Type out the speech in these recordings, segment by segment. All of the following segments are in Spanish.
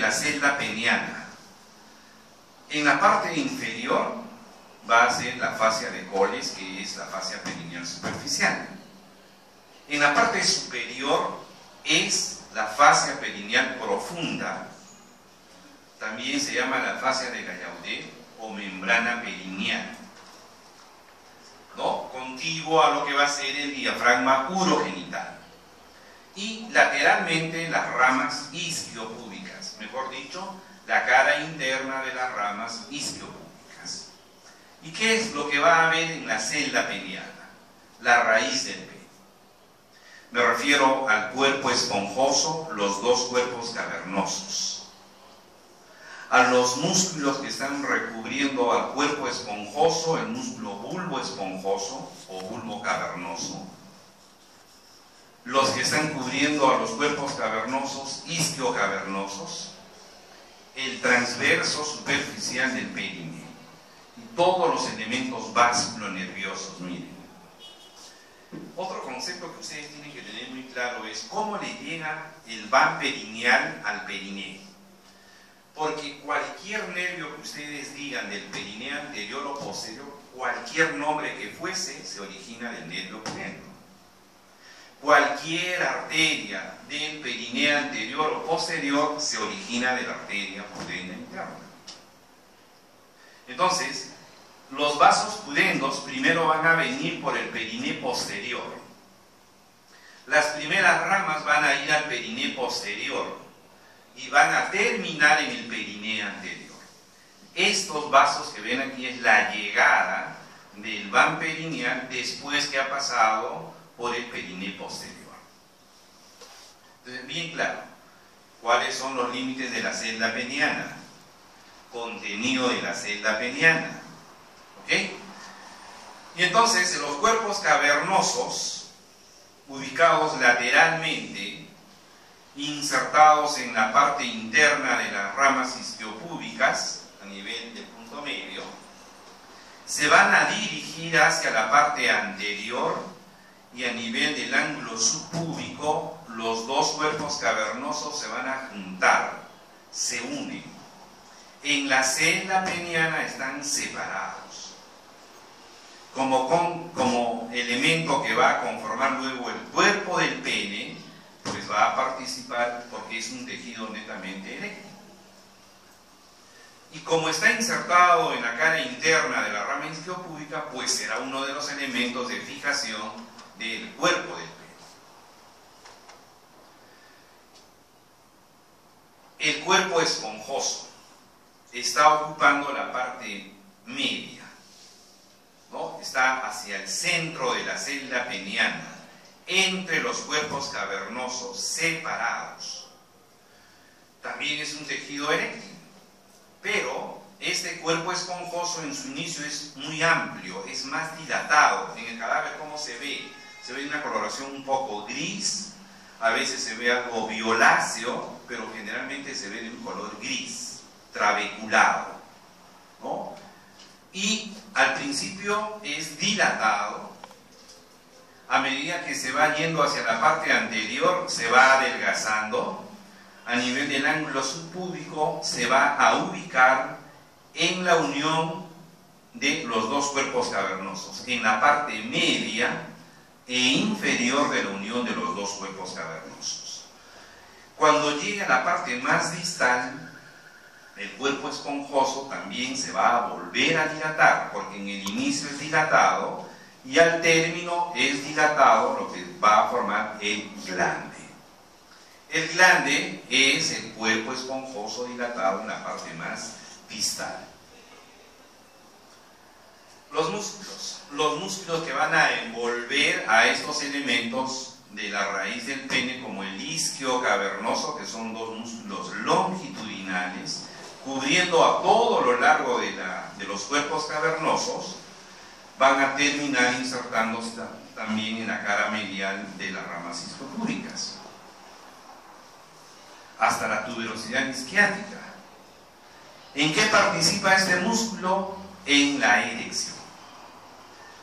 la celda peniana. En la parte inferior va a ser la fascia de Colles, que es la fascia perineal superficial. En la parte superior es la fascia perineal profunda. También se llama la fascia de Gallaudet o membrana perineal, ¿no? Contiguo a lo que va a ser el diafragma urogenital. Y lateralmente las ramas isquiopúbicas, mejor dicho, la cara interna de las ramas isquiopúbicas. ¿Y qué es lo que va a haber en la celda peniana? La raíz del pene. Me refiero al cuerpo esponjoso, los dos cuerpos cavernosos, a los músculos que están recubriendo al cuerpo esponjoso, el músculo bulbo esponjoso o bulbo cavernoso, los que están cubriendo a los cuerpos cavernosos, isquiocavernosos, el transverso superficial del périneo y todos los elementos vasculonerviosos. Miren, otro concepto que ustedes tienen que tener muy claro es cómo le llega el van perineal al perineo. Porque cualquier nervio que ustedes digan del perineo anterior o posterior, cualquier nombre que fuese, se origina del nervio pudendo. Cualquier arteria del perineo anterior o posterior se origina de la arteria pudenda interna. Entonces, los vasos pudendos primero van a venir por el perineo posterior. Las primeras ramas van a ir al perineo posterior y van a terminar en el perineo anterior. Estos vasos que ven aquí es la llegada del van perineal después que ha pasado por el perineo posterior. Entonces, bien claro, ¿cuáles son los límites de la celda peniana? Contenido de la celda peniana. ¿Ok? Y entonces, en los cuerpos cavernosos, ubicados lateralmente, insertados en la parte interna de las ramas isquiopúbicas, a nivel del punto medio, se van a dirigir hacia la parte anterior y a nivel del ángulo subpúbico, los dos cuerpos cavernosos se van a juntar, se unen. En la celda peniana están separados. Como elemento que va a conformar luego el cuerpo del pene, pues va a participar porque es un tejido netamente eréctil. Y como está insertado en la cara interna de la rama isquiopúbica, pues será uno de los elementos de fijación del cuerpo del pene. El cuerpo esponjoso está ocupando la parte media, ¿no? Está hacia el centro de la celda peniana, entre los cuerpos cavernosos separados. También es un tejido eréctil, pero este cuerpo esponjoso en su inicio es muy amplio, es más dilatado. En el cadáver, ¿cómo se ve? Se ve una coloración un poco gris, a veces se ve algo violáceo, pero generalmente se ve de un color gris, trabeculado, ¿no? Y al principio es dilatado. A medida que se va yendo hacia la parte anterior, se va adelgazando. A nivel del ángulo subpúbico, se va a ubicar en la unión de los dos cuerpos cavernosos, en la parte media e inferior de la unión de los dos cuerpos cavernosos. Cuando llegue a la parte más distal, el cuerpo esponjoso también se va a volver a dilatar, porque en el inicio es dilatado y al término es dilatado, lo que va a formar el glande. El glande es el cuerpo esponjoso dilatado en la parte más distal. Los músculos que van a envolver a estos elementos de la raíz del pene, como el isquio cavernoso, que son dos músculos longitudinales, cubriendo a todo lo largo de los cuerpos cavernosos, van a terminar insertándose también en la cara medial de las ramas isquiopúbicas, hasta la tuberosidad isquiática. ¿En qué participa este músculo? En la erección.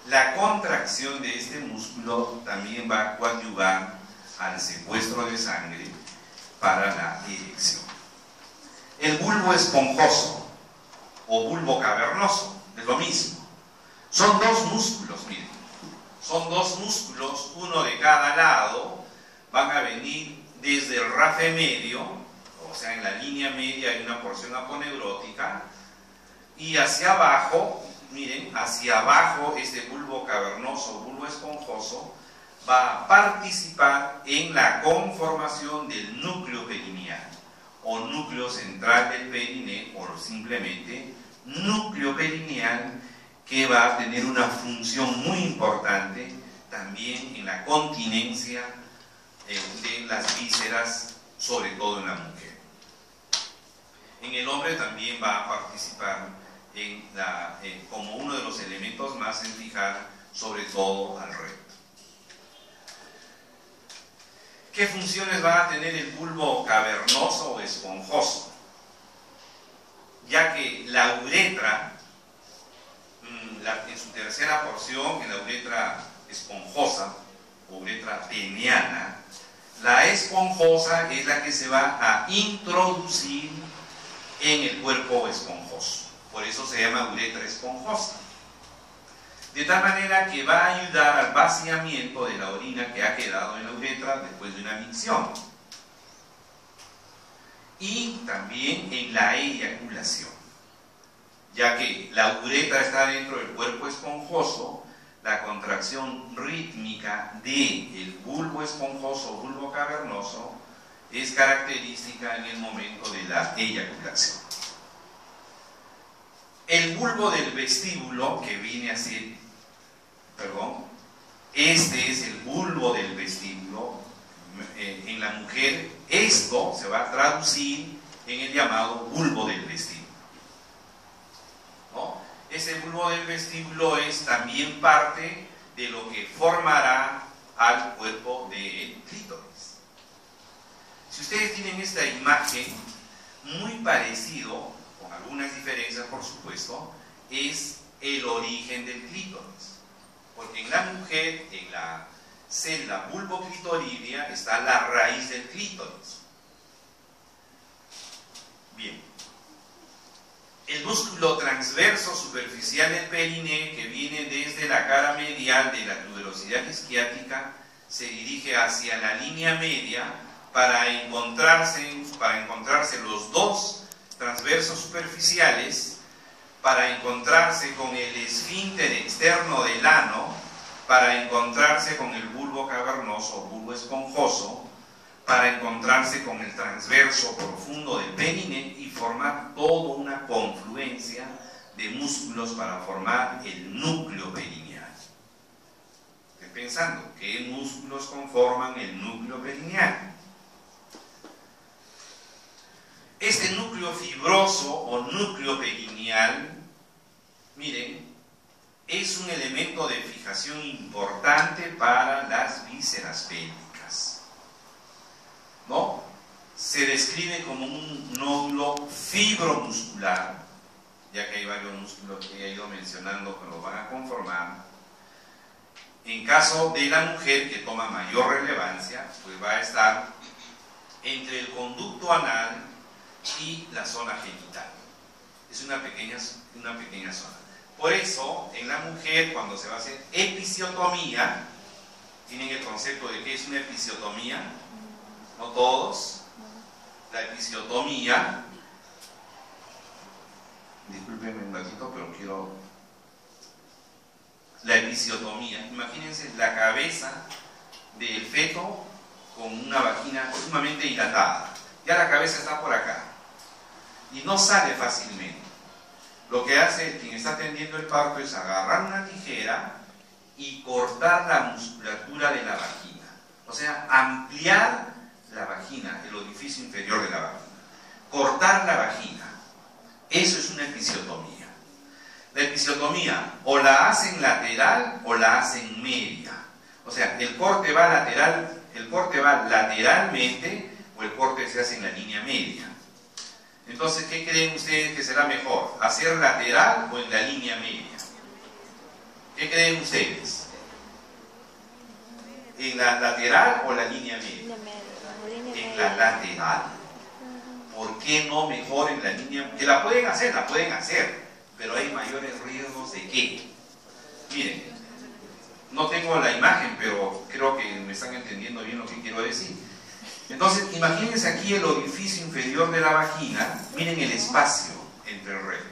La contracción de este músculo también va a coadyuvar al secuestro de sangre para la erección. El bulbo esponjoso o bulbo cavernoso, es lo mismo. Son dos músculos, miren. Son dos músculos, uno de cada lado, van a venir desde el rafe medio, o sea, en la línea media hay una porción aponeurótica, y hacia abajo, miren, hacia abajo este bulbo cavernoso, bulbo esponjoso, va a participar en la conformación del núcleo perineal, o núcleo central del perine, o simplemente núcleo perineal, que va a tener una función muy importante también en la continencia de las vísceras, sobre todo en la mujer. En el hombre también va a participar como uno de los elementos más en fijar, sobre todo al recto. ¿Qué funciones va a tener el bulbo cavernoso o esponjoso? Ya que la uretra, en su tercera porción, en la uretra esponjosa o uretra peniana, la esponjosa es la que se va a introducir en el cuerpo esponjoso. Por eso se llama uretra esponjosa. De tal manera que va a ayudar al vaciamiento de la orina que ha quedado en la uretra después de una micción. Y también en la eyaculación. Ya que la uretra está dentro del cuerpo esponjoso, la contracción rítmica del bulbo esponjoso o bulbo cavernoso es característica en el momento de la eyaculación. El bulbo del vestíbulo, que viene a ser, este es el bulbo del vestíbulo en la mujer. Esto se va a traducir en el llamado bulbo del vestíbulo. Ese bulbo del vestíbulo es también parte de lo que formará al cuerpo del clítoris. Si ustedes tienen esta imagen, muy parecido, con algunas diferencias por supuesto, es el origen del clítoris. Porque en la mujer, en la célula bulboclitoridea, está la raíz del clítoris. Bien. El músculo transverso superficial del perine, que viene desde la cara medial de la tuberosidad isquiática, se dirige hacia la línea media para encontrarse los dos transversos superficiales, para encontrarse con el esfínter externo del ano, para encontrarse con el bulbo cavernoso o bulbo esponjoso, para encontrarse con el transverso profundo del perine y formar toda una confluencia de músculos para formar el núcleo perineal. Estoy pensando, ¿qué músculos conforman el núcleo perineal? Este núcleo fibroso o núcleo perineal, miren, es un elemento de fijación importante para las vísceras pélvicas, ¿no? Se describe como un nódulo fibromuscular, ya que hay varios músculos que he ido mencionando que lo van a conformar. En caso de la mujer, que toma mayor relevancia, pues va a estar entre el conducto anal y la zona genital. Es una pequeña zona. Por eso, en la mujer, cuando se va a hacer episiotomía, ¿tienen el concepto de qué es una episiotomía? No todos. La episiotomía, discúlpenme un ratito, pero quiero... La episiotomía, imagínense la cabeza del feto con una vagina sumamente dilatada. Ya la cabeza está por acá y no sale fácilmente. Lo que hace quien está atendiendo el parto es agarrar una tijera y cortar la musculatura de la vagina. O sea, ampliar la vagina, el orificio inferior de la vagina. Cortar la vagina. Eso es una episiotomía. La episiotomía o la hacen lateral o la hacen media. O sea, el corte va lateralmente o el corte se hace en la línea media. Entonces, ¿qué creen ustedes que será mejor? ¿Hacer lateral o en la línea media? ¿Qué creen ustedes? ¿En la lateral o la línea media? En la lateral. ¿por qué no mejor en la línea? Que la pueden hacer, pero hay mayores riesgos de qué. Miren, no tengo la imagen, pero creo que me están entendiendo bien lo que quiero decir. Entonces, imagínense aquí el orificio inferior de la vagina, miren el espacio entre el recto.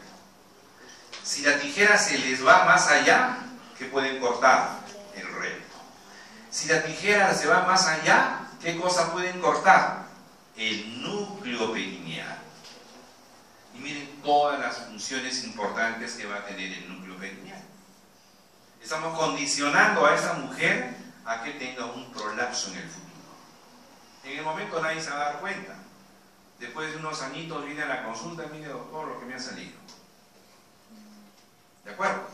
Si la tijera se les va más allá, ¿qué pueden cortar? El recto. Si la tijera se va más allá, ¿qué cosa pueden cortar? El núcleo perineal. Y miren todas las funciones importantes que va a tener el núcleo perineal. Estamos condicionando a esa mujer a que tenga un prolapso en el futuro. En el momento nadie se va a dar cuenta. Después de unos añitos viene a la consulta, mire doctor lo que me ha salido. ¿De acuerdo?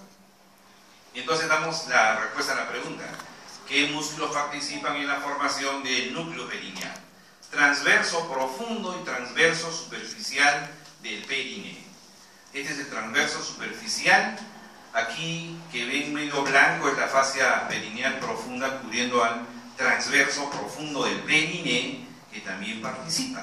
Y entonces damos la respuesta a la pregunta. ¿Qué músculos participan en la formación del núcleo perineal? Transverso profundo y transverso superficial del perineo. Este es el transverso superficial. Aquí que ven medio blanco es la fascia perineal profunda cubriendo al transverso profundo del perineo, que también participa.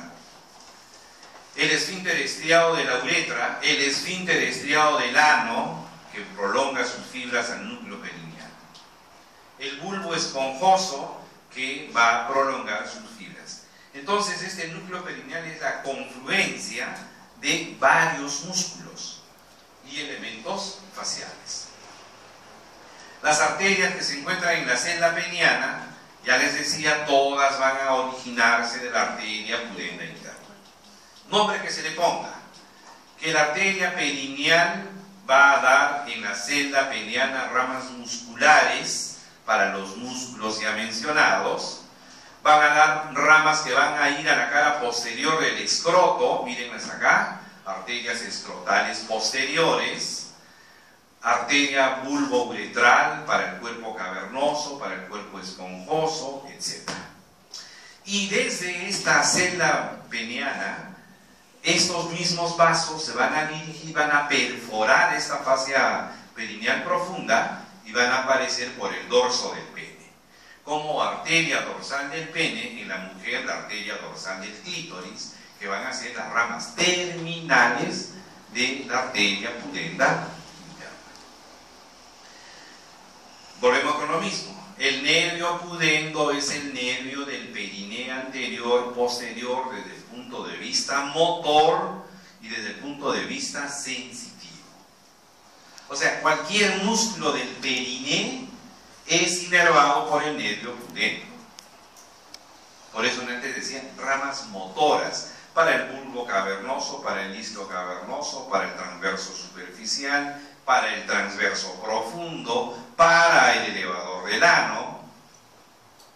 El esfínter estriado de la uretra, el esfínter estriado del ano, que prolonga sus fibras al núcleo perineal. El bulbo esponjoso, que va a prolongar sus fibras. Entonces, este núcleo perineal es la confluencia de varios músculos y elementos faciales. Las arterias que se encuentran en la celda peniana, ya les decía, todas van a originarse de la arteria pudenda interna. Nombre que se le ponga, que la arteria perineal va a dar en la celda peniana ramas musculares para los músculos ya mencionados. Van a dar ramas que van a ir a la cara posterior del escroto, mírenlas acá, arterias escrotales posteriores, arteria bulbouretral para el cuerpo cavernoso, para el cuerpo esponjoso, etc. Y desde esta celda peniana, estos mismos vasos se van a dirigir, van a perforar esta fascia perineal profunda y van a aparecer por el dorso del pene. Como arteria dorsal del pene, en la mujer la arteria dorsal del clítoris, que van a ser las ramas terminales de la arteria pudenda interna. Volvemos con lo mismo. El nervio pudendo es el nervio del perineo anterior, posterior, desde el punto de vista motor y desde el punto de vista sensitivo. O sea, cualquier músculo del perineo es inervado por el nervio pudendo. Por eso antes decían ramas motoras para el bulbo cavernoso, para el isquio cavernoso, para el transverso superficial, para el transverso profundo, para el elevador del ano.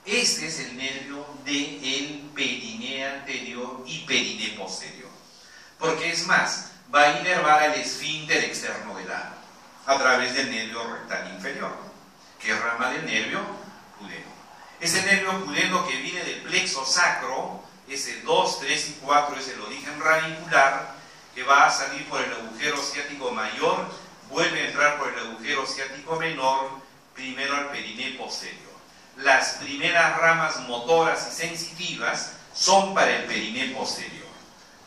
Este es el nervio del perineo anterior y perineo posterior. Porque es más, va a inervar al esfínter externo del ano a través del nervio rectal inferior, que es rama del nervio pudendo. Ese nervio pudendo que viene del plexo sacro, ese 2, 3 y 4 es el origen radicular, que va a salir por el agujero ciático mayor, vuelve a entrar por el agujero ciático menor, primero al perineo posterior. Las primeras ramas motoras y sensitivas son para el perineo posterior.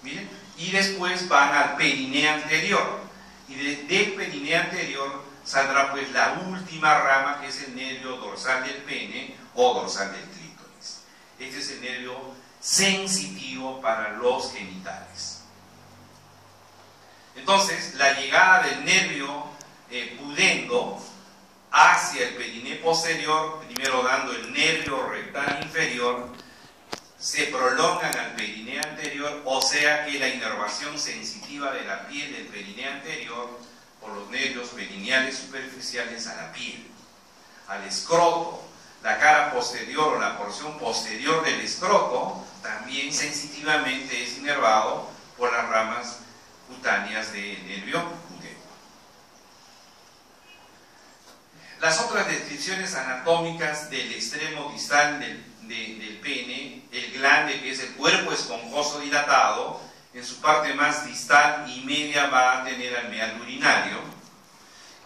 Miren, y después van al perineo anterior. Y del perineo anterior saldrá pues la última rama, que es el nervio dorsal del pene o dorsal del clítoris. Este es el nervio sensitivo para los genitales. Entonces, la llegada del nervio pudendo hacia el perineo posterior, primero dando el nervio rectal inferior, se prolongan al perineo anterior, o sea que la inervación sensitiva de la piel del perineo anterior por los nervios perineales superficiales a la piel, al escroto, la cara posterior o la porción posterior del escroto, también sensitivamente es inervado por las ramas cutáneas del nervio pudendo. Las otras descripciones anatómicas del extremo distal del pene, el glande, que es el cuerpo esponjoso dilatado, en su parte más distal y media va a tener al meato urinario,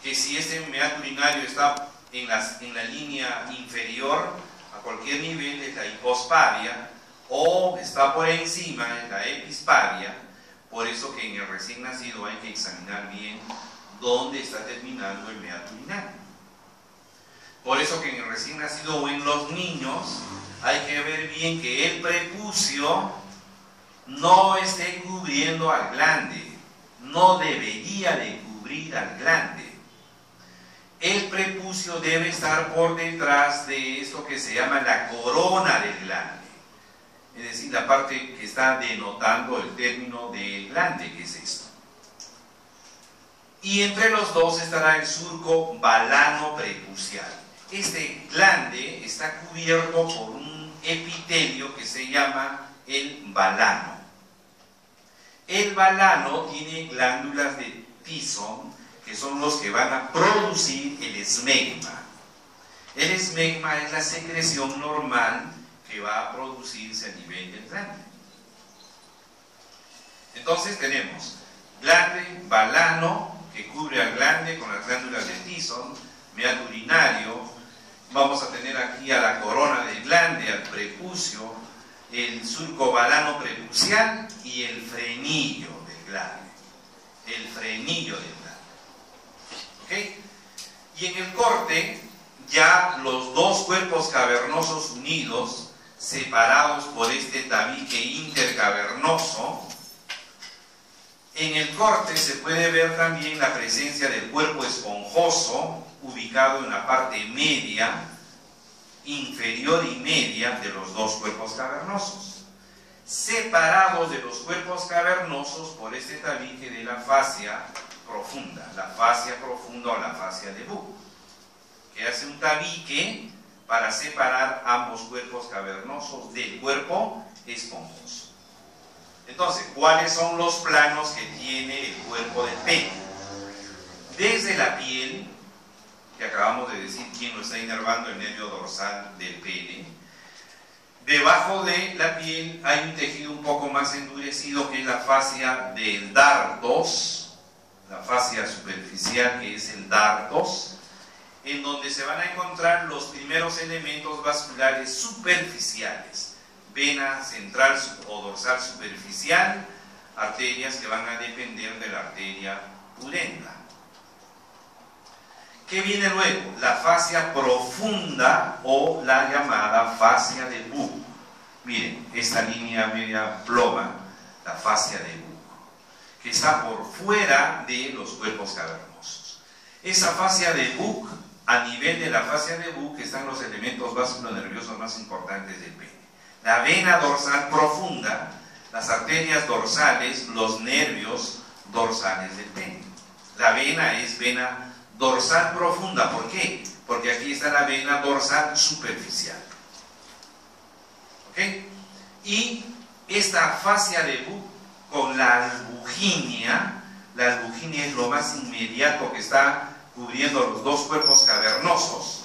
que si este meato urinario está en la línea inferior, a cualquier nivel, es la hipospadia, o está por encima de la episparia. Por eso que en el recién nacido hay que examinar bien dónde está terminando el meato urinario. Por eso que en el recién nacido o en los niños hay que ver bien que el prepucio no esté cubriendo al glande, no debería de cubrir al glande. El prepucio debe estar por detrás de esto que se llama la corona del glande, es decir, la parte que está denotando el término del glande, que es esto. Y entre los dos estará el surco balano prepucial. Este glande está cubierto por un epitelio que se llama el balano. El balano tiene glándulas de Thiessen, que son los que van a producir el esmegma. El esmegma es la secreción normal que va a producirse a nivel del glande. Entonces tenemos glande, balano, que cubre al glande con las glándulas de Thiessen, meato urinario. Vamos a tener aquí a la corona del glande, al prepucio, el surco balano prepucial y el frenillo del glande. El frenillo del glande. ¿Okay? Y en el corte, ya los dos cuerpos cavernosos unidos, separados por este tabique intercavernoso. En el corte se puede ver también la presencia del cuerpo esponjoso, ubicado en la parte media, inferior y media de los dos cuerpos cavernosos, separados de los cuerpos cavernosos por este tabique de la fascia profunda, la fascia profunda o la fascia de Buch, que hace un tabique para separar ambos cuerpos cavernosos del cuerpo esponjoso. Entonces, ¿cuáles son los planos que tiene el cuerpo del pene? Desde la piel, que acabamos de decir quién lo está inervando, el nervio dorsal del pene. Debajo de la piel hay un tejido un poco más endurecido, que es la fascia del dardos, la fascia superficial, que es el dardos, en donde se van a encontrar los primeros elementos vasculares superficiales: vena central o dorsal superficial, arterias que van a depender de la arteria pudenda. ¿Qué viene luego? La fascia profunda o la llamada fascia de Buch. Miren, esta línea media ploma, la fascia de Buch, que está por fuera de los cuerpos cavernosos. Esa fascia de Buch, a nivel de la fascia de Buch, están los elementos vasculonerviosos más importantes del pene: la vena dorsal profunda, las arterias dorsales, los nervios dorsales del pene. La vena es vena dorsal profunda. ¿Por qué? Porque aquí está la vena dorsal superficial. ¿Ok? Y esta fascia de Buch con la albuginia es lo más inmediato que está cubriendo los dos cuerpos cavernosos.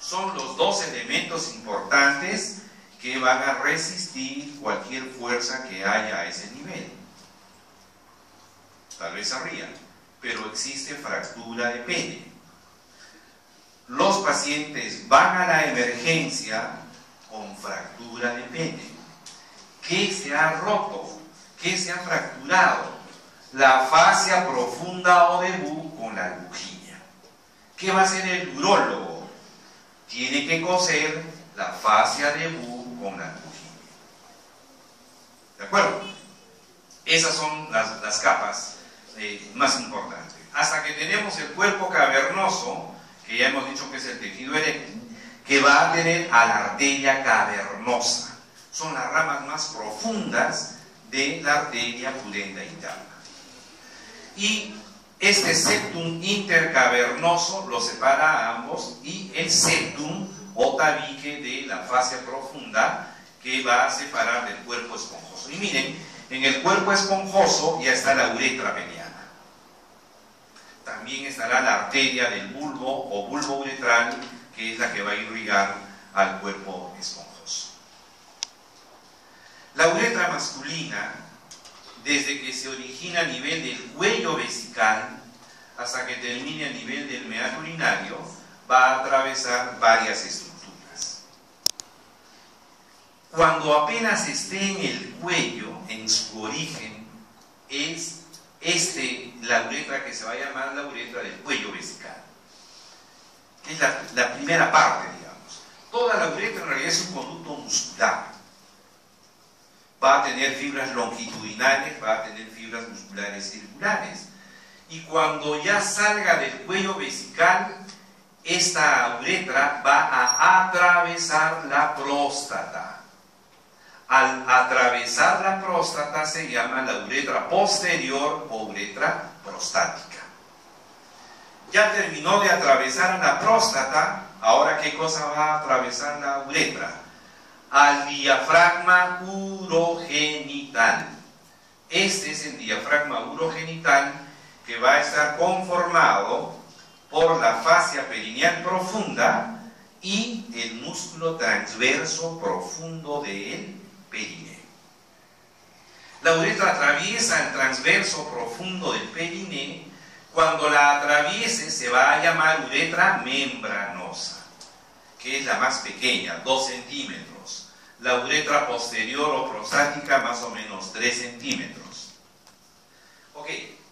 Son los dos elementos importantes que van a resistir cualquier fuerza que haya a ese nivel. Tal vez arriba, pero existe fractura de pene. Los pacientes van a la emergencia con fractura de pene. ¿Qué se ha roto? ¿Qué se ha fracturado? La fascia profunda o de Buch con la albuginia. ¿Qué va a hacer el urólogo? Tiene que coser la fascia de Buch con la albuginia. ¿De acuerdo? Esas son las capas más importantes. Hasta que tenemos el cuerpo cavernoso, que ya hemos dicho que es el tejido eréctil, que va a tener a la arteria cavernosa. Son las ramas más profundas de la arteria pudenda interna. Y este septum intercavernoso lo separa a ambos, y el septum o tabique de la fascia profunda, que va a separar del cuerpo esponjoso. Y miren, en el cuerpo esponjoso ya está la uretra peniana. También estará la arteria del bulbo o bulbo uretral, que es la que va a irrigar al cuerpo esponjoso. La uretra masculina, desde que se origina a nivel del cuello vesical hasta que termine a nivel del meato urinario, va a atravesar varias estructuras. cuando apenas esté en el cuello, en su origen, es la uretra que se va a llamar la uretra del cuello vesical, que es la primera parte, digamos. Toda la uretra en realidad es un conducto muscular. Va a tener fibras longitudinales, va a tener fibras musculares circulares. Y cuando ya salga del cuello vesical, esta uretra va a atravesar la próstata. Al atravesar la próstata se llama la uretra posterior o uretra prostática. Ya terminó de atravesar la próstata, ahora ¿qué cosa va a atravesar la uretra? Al diafragma urogenital. Este es el diafragma urogenital que va a estar conformado por la fascia perineal profunda y el músculo transverso profundo del perineo. La uretra atraviesa el transverso profundo del perineo. Cuando la atraviese se va a llamar uretra membranosa, que es la más pequeña, 2 centímetros. La uretra posterior o prostática más o menos 3 centímetros. Ok,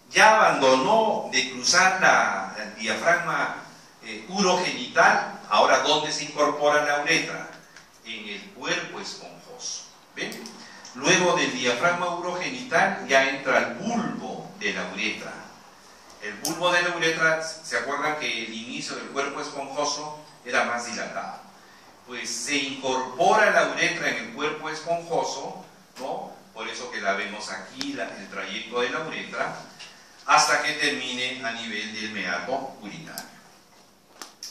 ya abandonó de cruzar el diafragma urogenital. Ahora, ¿dónde se incorpora la uretra? En el cuerpo esponjoso. ¿Ven? Luego del diafragma urogenital ya entra el bulbo de la uretra. El bulbo de la uretra, ¿se acuerdan que el inicio del cuerpo esponjoso era más dilatado? Pues se incorpora la uretra en el cuerpo esponjoso, ¿no? Por eso que la vemos aquí, el trayecto de la uretra, hasta que termine a nivel del meato urinario.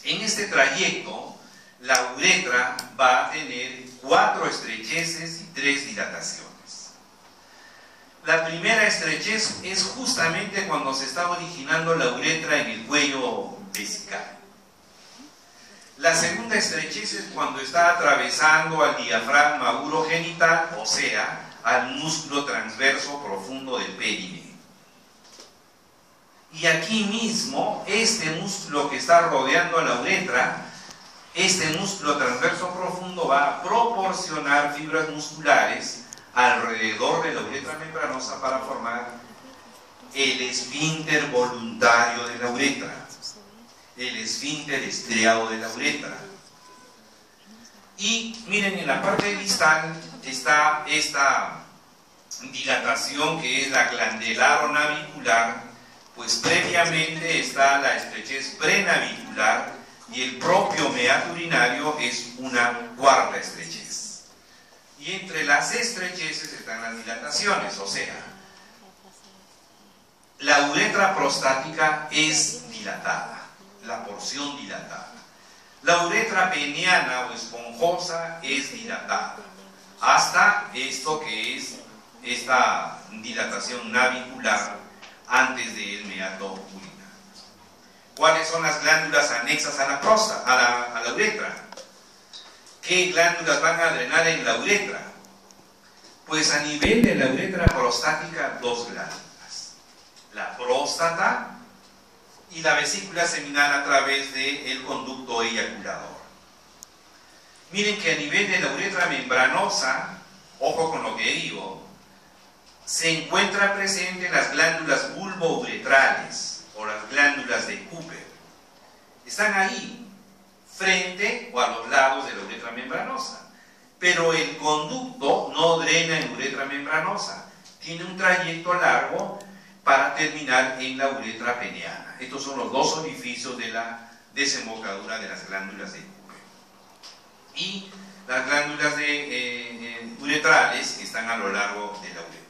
En este trayecto, la uretra va a tener 4 estrecheces y 3 dilataciones. La primera estrechez es justamente cuando se está originando la uretra en el cuello vesical. La segunda estrechez es cuando está atravesando al diafragma urogenital, o sea, al músculo transverso profundo del perineo. Y aquí mismo, este músculo que está rodeando a la uretra, este músculo transverso profundo va a proporcionar fibras musculares alrededor de la uretra membranosa para formar el esfínter voluntario de la uretra, el esfínter estriado de la uretra. Y miren, en la parte distal está esta dilatación que es la glandelaro-navicular, pues previamente está la estrechez prenavicular y el propio meato urinario es una cuarta estrechez. Y entre las estrecheces están las dilataciones, o sea, la uretra prostática es dilatada, la porción dilatada. La uretra peniana o esponjosa es dilatada, hasta esto que es esta dilatación navicular antes del meato urinario. ¿Cuáles son las glándulas anexas a la próstata, a la uretra? ¿Qué glándulas van a drenar en la uretra? Pues a nivel de la uretra prostática, 2 glándulas. La próstata y la vesícula seminal a través del conducto eyaculador. Miren que a nivel de la uretra membranosa, ojo con lo que digo, se encuentran presentes las glándulas bulbouretrales o las glándulas de Cooper. Están ahí, frente o a los lados de la uretra membranosa. Pero el conducto no drena en uretra membranosa. Tiene un trayecto largo para terminar en la uretra peniana. Estos son los 2 orificios de la desembocadura de las glándulas de Cooper. Y las glándulas uretrales que están a lo largo de la uretra.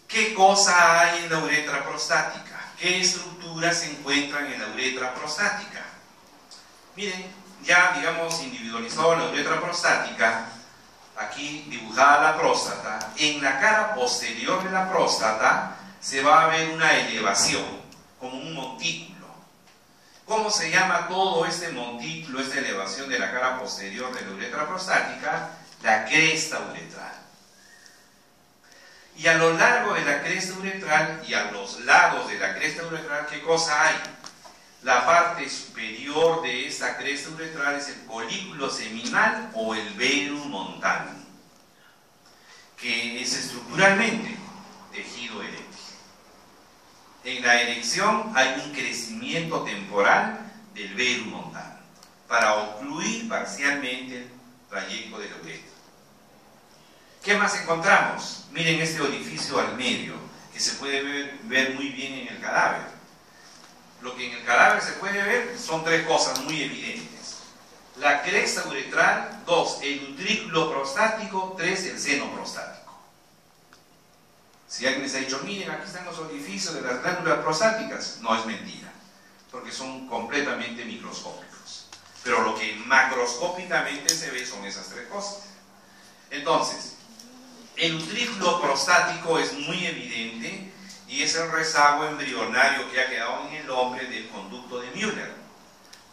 ¿Qué cosa hay en la uretra prostática? ¿Qué estructuras se encuentran en la uretra prostática? Miren, ya digamos individualizado la uretra prostática, aquí dibujada la próstata, en la cara posterior de la próstata se va a ver una elevación, como un montículo. ¿Cómo se llama todo este montículo, esta elevación de la cara posterior de la uretra prostática? La cresta uretral. Y a lo largo de la cresta uretral y a los lados de la cresta uretral, ¿qué cosa hay? La parte superior de esta cresta uretral es el colículo seminal o el verum montanum, que es estructuralmente tejido eréctil. En la erección hay un crecimiento temporal del verum montanum para ocluir parcialmente el trayecto de la uretra. ¿Qué más encontramos? Miren este orificio al medio, que se puede ver muy bien en el cadáver. Lo que en el cadáver se puede ver son tres cosas muy evidentes: la cresta uretral, 2, el utrículo prostático, 3, el seno prostático. Si alguien les ha dicho, miren, aquí están los orificios de las glándulas prostáticas, no es mentira, porque son completamente microscópicos. Pero lo que macroscópicamente se ve son esas tres cosas. Entonces, el utrículo prostático es muy evidente y es el rezago embrionario que ha quedado en el hombre del conducto de Müller,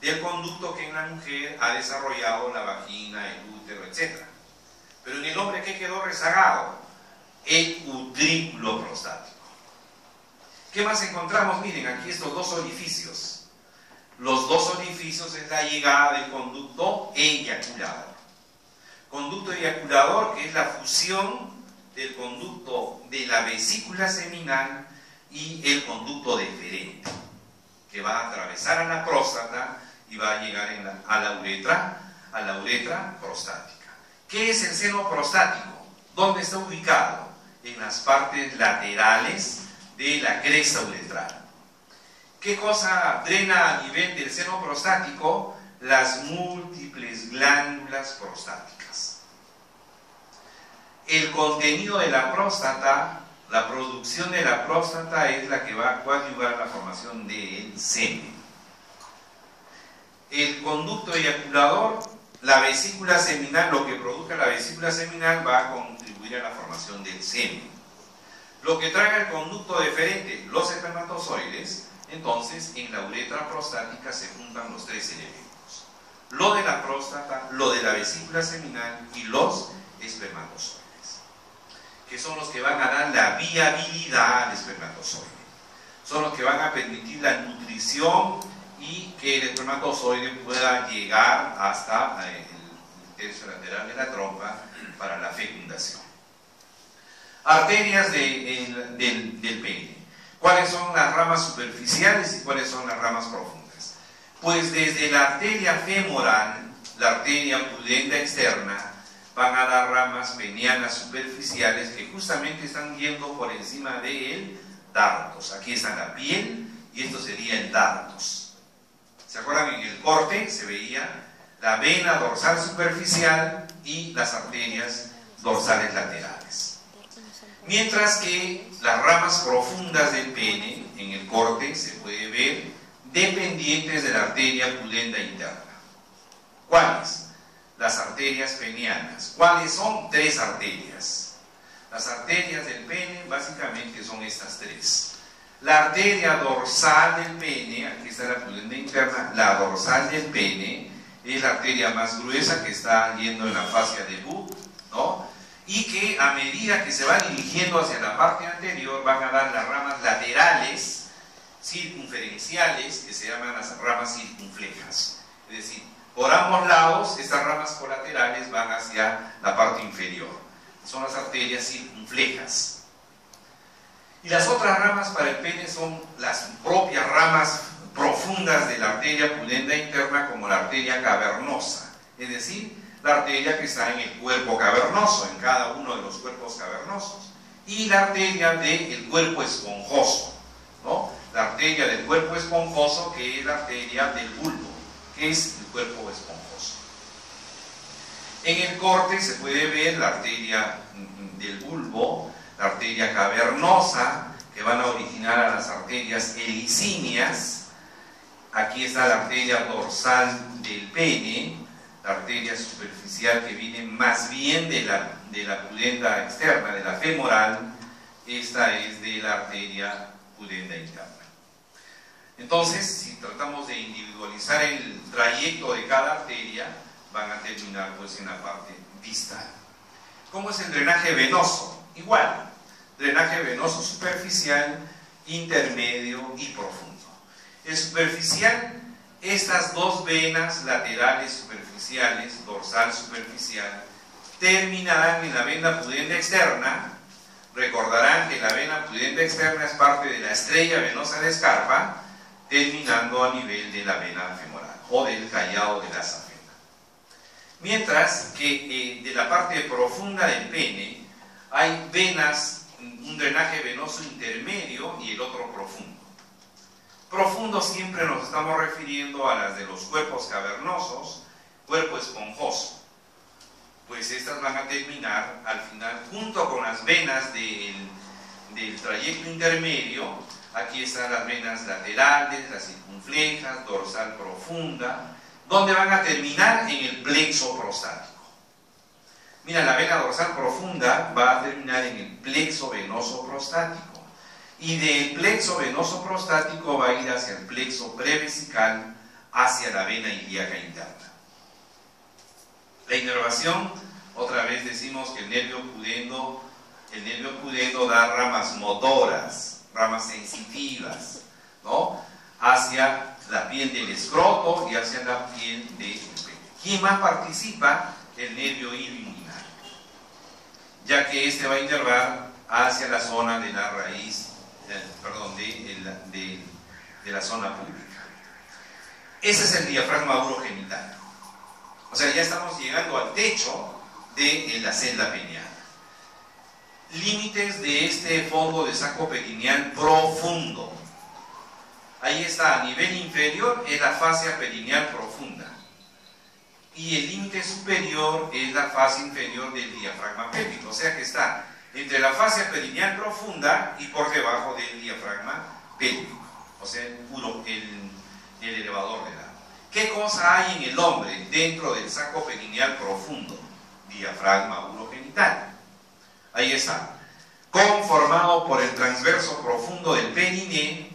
del conducto que en la mujer ha desarrollado la vagina, el útero, etc. Pero en el hombre, ¿qué quedó rezagado? El utrículo prostático. ¿Qué más encontramos? Miren, aquí estos dos orificios. Los dos orificios es la llegada del conducto eyaculador. Conducto eyaculador, que es la fusión del conducto de la vesícula seminal y el conducto deferente, que va a atravesar a la próstata y va a llegar a la uretra prostática. ¿Qué es el seno prostático? ¿Dónde está ubicado? En las partes laterales de la cresta uretral. ¿Qué cosa drena a nivel del seno prostático? Las múltiples glándulas prostáticas. El contenido de la próstata, la producción de la próstata es la que va a coadyuvar la formación del semen. El conducto eyaculador, la vesícula seminal, lo que produzca la vesícula seminal va a contribuir a la formación del semen. Lo que traga el conducto deferente, los espermatozoides, entonces en la uretra prostática se juntan los tres elementos: lo de la próstata, lo de la vesícula seminal y los espermatozoides, que son los que van a dar la viabilidad al espermatozoide. Son los que van a permitir la nutrición y que el espermatozoide pueda llegar hasta el tercio lateral de la trompa para la fecundación. Arterias del pene. ¿Cuáles son las ramas superficiales y cuáles son las ramas profundas? Pues desde la arteria femoral, la arteria pudenda externa, van a dar ramas penianas superficiales que justamente están yendo por encima del dartos. Aquí está la piel y esto sería el dartos. ¿Se acuerdan? En el corte se veía la vena dorsal superficial y las arterias dorsales laterales. Mientras que las ramas profundas del pene, en el corte, se puede ver dependientes de la arteria pudenda interna. ¿Cuáles? Las arterias penianas. ¿Cuáles son? Tres arterias. Las arterias del pene básicamente son estas tres. La arteria dorsal del pene, aquí está la pudenda interna, la dorsal del pene es la arteria más gruesa que está yendo en la fascia de Buck, ¿no? Y que a medida que se va dirigiendo hacia la parte anterior van a dar las ramas laterales circunferenciales, que se llaman las ramas circunflejas. Es decir, por ambos lados estas ramas colaterales van hacia la parte inferior. Son las arterias circunflejas. Y las otras ramas para el pene son las propias ramas profundas de la arteria pudenda interna, como la arteria cavernosa, es decir, la arteria que está en el cuerpo cavernoso, en cada uno de los cuerpos cavernosos, y la arteria del cuerpo esponjoso, ¿no? La arteria del cuerpo esponjoso, que es la arteria del bulbo, que es el cuerpo esponjoso. En el corte se puede ver la arteria del bulbo, la arteria cavernosa, que van a originar a las arterias helicíneas. Aquí está la arteria dorsal del pene, la arteria superficial que viene más bien de la pudenda externa, de la femoral. Esta es de la arteria pudenda interna. Entonces, si tratamos de individualizar el trayecto de cada arteria, van a terminar pues en la parte distal. ¿Cómo es el drenaje venoso? Igual, drenaje venoso superficial, intermedio y profundo. El superficial, estas dos venas laterales superficiales, dorsal superficial, terminarán en la vena pudenda externa. Recordarán que la vena pudenda externa es parte de la estrella venosa de Scarpa, terminando a nivel de la vena femoral o del callado de la safena. Mientras que de la parte profunda del pene hay venas, un drenaje venoso intermedio y el otro profundo. Profundo siempre nos estamos refiriendo a las de los cuerpos cavernosos, cuerpo esponjoso, pues estas van a terminar al final junto con las venas del trayecto intermedio. Aquí están las venas laterales, las circunflejas, dorsal profunda, donde van a terminar en el plexo prostático. Mira, la vena dorsal profunda va a terminar en el plexo venoso prostático, y del plexo venoso prostático va a ir hacia el plexo prevesical, hacia la vena ilíaca interna. La inervación, otra vez decimos que el nervio pudendo da ramas motoras, ramas sensitivas, ¿no?, hacia la piel del escroto y hacia la piel del pene. ¿Quién más participa? El nervio ilioinguinal, ya que este va a inervar hacia la zona de la raíz, de la zona pública. Ese es el diafragma urogenital. O sea, ya estamos llegando al techo de la celda peniana. Límites de este fondo de saco perineal profundo. Ahí está, a nivel inferior es la fascia perineal profunda. Y el límite superior es la fascia inferior del diafragma pélvico. O sea que está entre la fascia perineal profunda y por debajo del diafragma pélvico. O sea, el elevador del agua. ¿Qué cosa hay en el hombre dentro del saco perineal profundo? Diafragma urogenital. Ahí está, conformado por el transverso profundo del periné,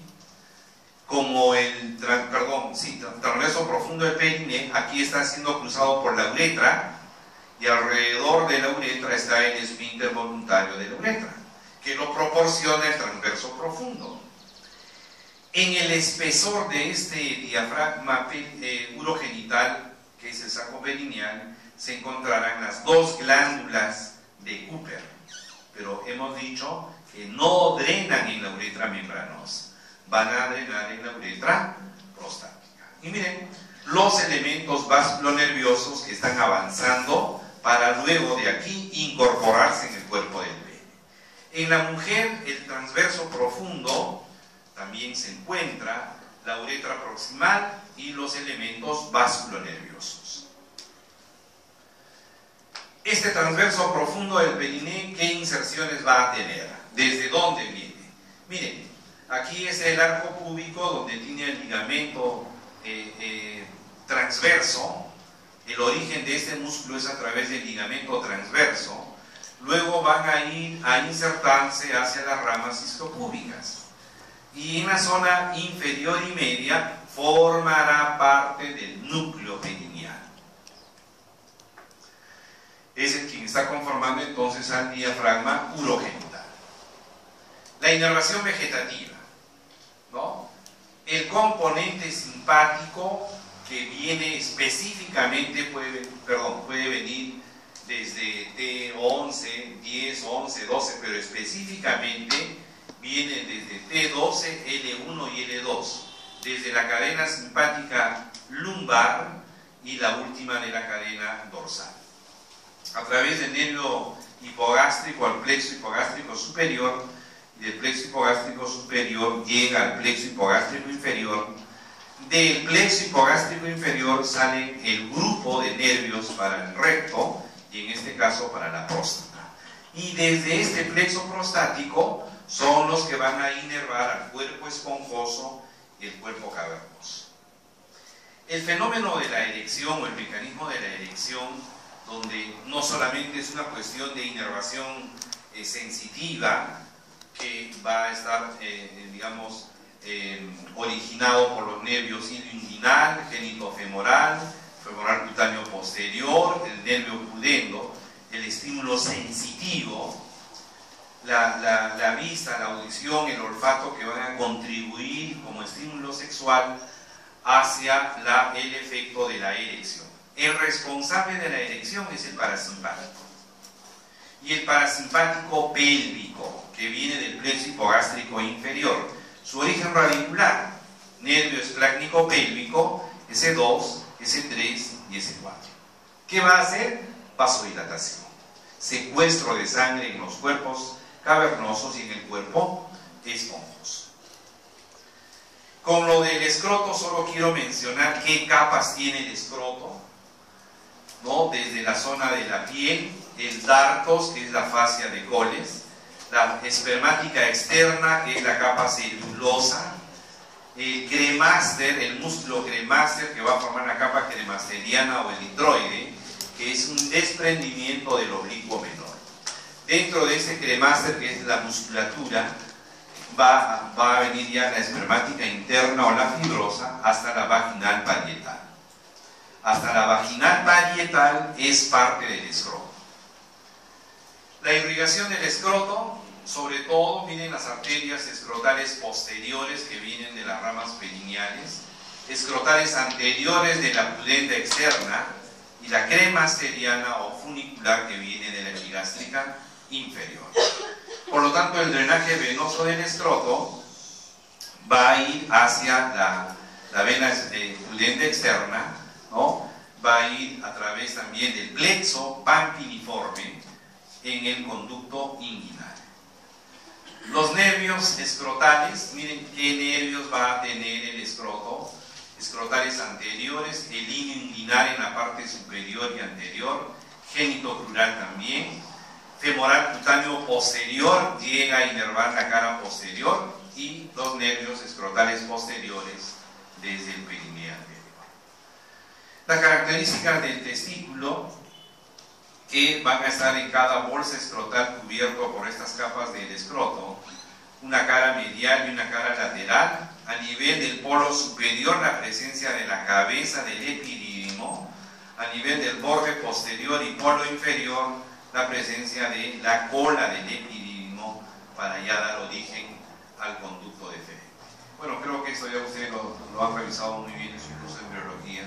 como el transverso profundo del periné. Aquí está siendo cruzado por la uretra, y alrededor de la uretra está el esfínter voluntario de la uretra, que lo proporciona el transverso profundo. En el espesor de este diafragma urogenital, que es el saco perineal, se encontrarán las dos glándulas de Cooper, pero hemos dicho que no drenan en la uretra membranosa, van a drenar en la uretra prostática. Y miren, los elementos vasculonerviosos que están avanzando para luego de aquí incorporarse en el cuerpo del pene. En la mujer, el transverso profundo también se encuentra la uretra proximal y los elementos vasculonerviosos. Este transverso profundo del periné, ¿qué inserciones va a tener? ¿Desde dónde viene? Miren, aquí es el arco púbico donde tiene el ligamento transverso. El origen de este músculo es a través del ligamento transverso. Luego van a ir a insertarse hacia las ramas isquiopúbicas. Y en la zona inferior y media formará parte del núcleo perineal. Es el quien está conformando entonces al diafragma urogenital. La inervación vegetativa, ¿no? El componente simpático que viene específicamente, puede venir desde T11, 10, 11, 12, pero específicamente viene desde T12, L1 y L2, desde la cadena simpática lumbar y la última de la cadena dorsal. A través del nervio hipogástrico al plexo hipogástrico superior, y del plexo hipogástrico superior llega al plexo hipogástrico inferior. Del plexo hipogástrico inferior salen el grupo de nervios para el recto, y en este caso para la próstata. Y desde este plexo prostático son los que van a inervar al cuerpo esponjoso y el cuerpo cavernoso. El fenómeno de la erección o el mecanismo de la erección, donde no solamente es una cuestión de inervación sensitiva, que va a estar, originado por los nervios ilioinguinal, genitofemoral, femoral cutáneo posterior, el nervio pudendo, el estímulo sensitivo, la vista, la audición, el olfato, que van a contribuir como estímulo sexual hacia el efecto de la erección. El responsable de la erección es el parasimpático. Y el parasimpático pélvico, que viene del plexo hipogástrico inferior. Su origen radicular, nervio esplácnico pélvico, S2, S3 y S4. ¿Qué va a hacer? Vasodilatación. Secuestro de sangre en los cuerpos cavernosos y en el cuerpo esponjoso. Con lo del escroto solo quiero mencionar qué capas tiene el escroto, ¿no? Desde la zona de la piel, el dartos, que es la fascia de Coles, la espermática externa, que es la capa celulosa, el cremaster, el músculo cremaster, que va a formar la capa cremasteriana o eritroide, que es un desprendimiento del oblicuo menor. Dentro de este cremaster, que es la musculatura, va a venir ya la espermática interna o la fibrosa hasta la vaginal parietal. Hasta la vaginal parietal es parte del escroto. La irrigación del escroto, sobre todo, miren las arterias escrotales posteriores que vienen de las ramas perineales, escrotales anteriores de la pudenda externa y la cremasteriana o funicular que viene de la epigástrica inferior. Por lo tanto, el drenaje venoso del escroto va a ir hacia la vena pudenda externa, ¿no? Va a ir a través también del plexo pampiniforme en el conducto inguinal. Los nervios escrotales, miren qué nervios va a tener el escroto. Escrotales anteriores, el lineo inguinal en la parte superior y anterior, genitocrural también, femoral cutáneo posterior, llega a inervar la cara posterior, y los nervios escrotales posteriores desde el perineo anterior. Las características del testículo, que van a estar en cada bolsa escrotal cubierto por estas capas del escroto, una cara medial y una cara lateral. A nivel del polo superior, la presencia de la cabeza del epidídimo. A nivel del borde posterior y polo inferior, la presencia de la cola del epidídimo, para ya dar origen al conducto deferente. Bueno, creo que esto ya ustedes lo han revisado muy bien en su curso de embriología.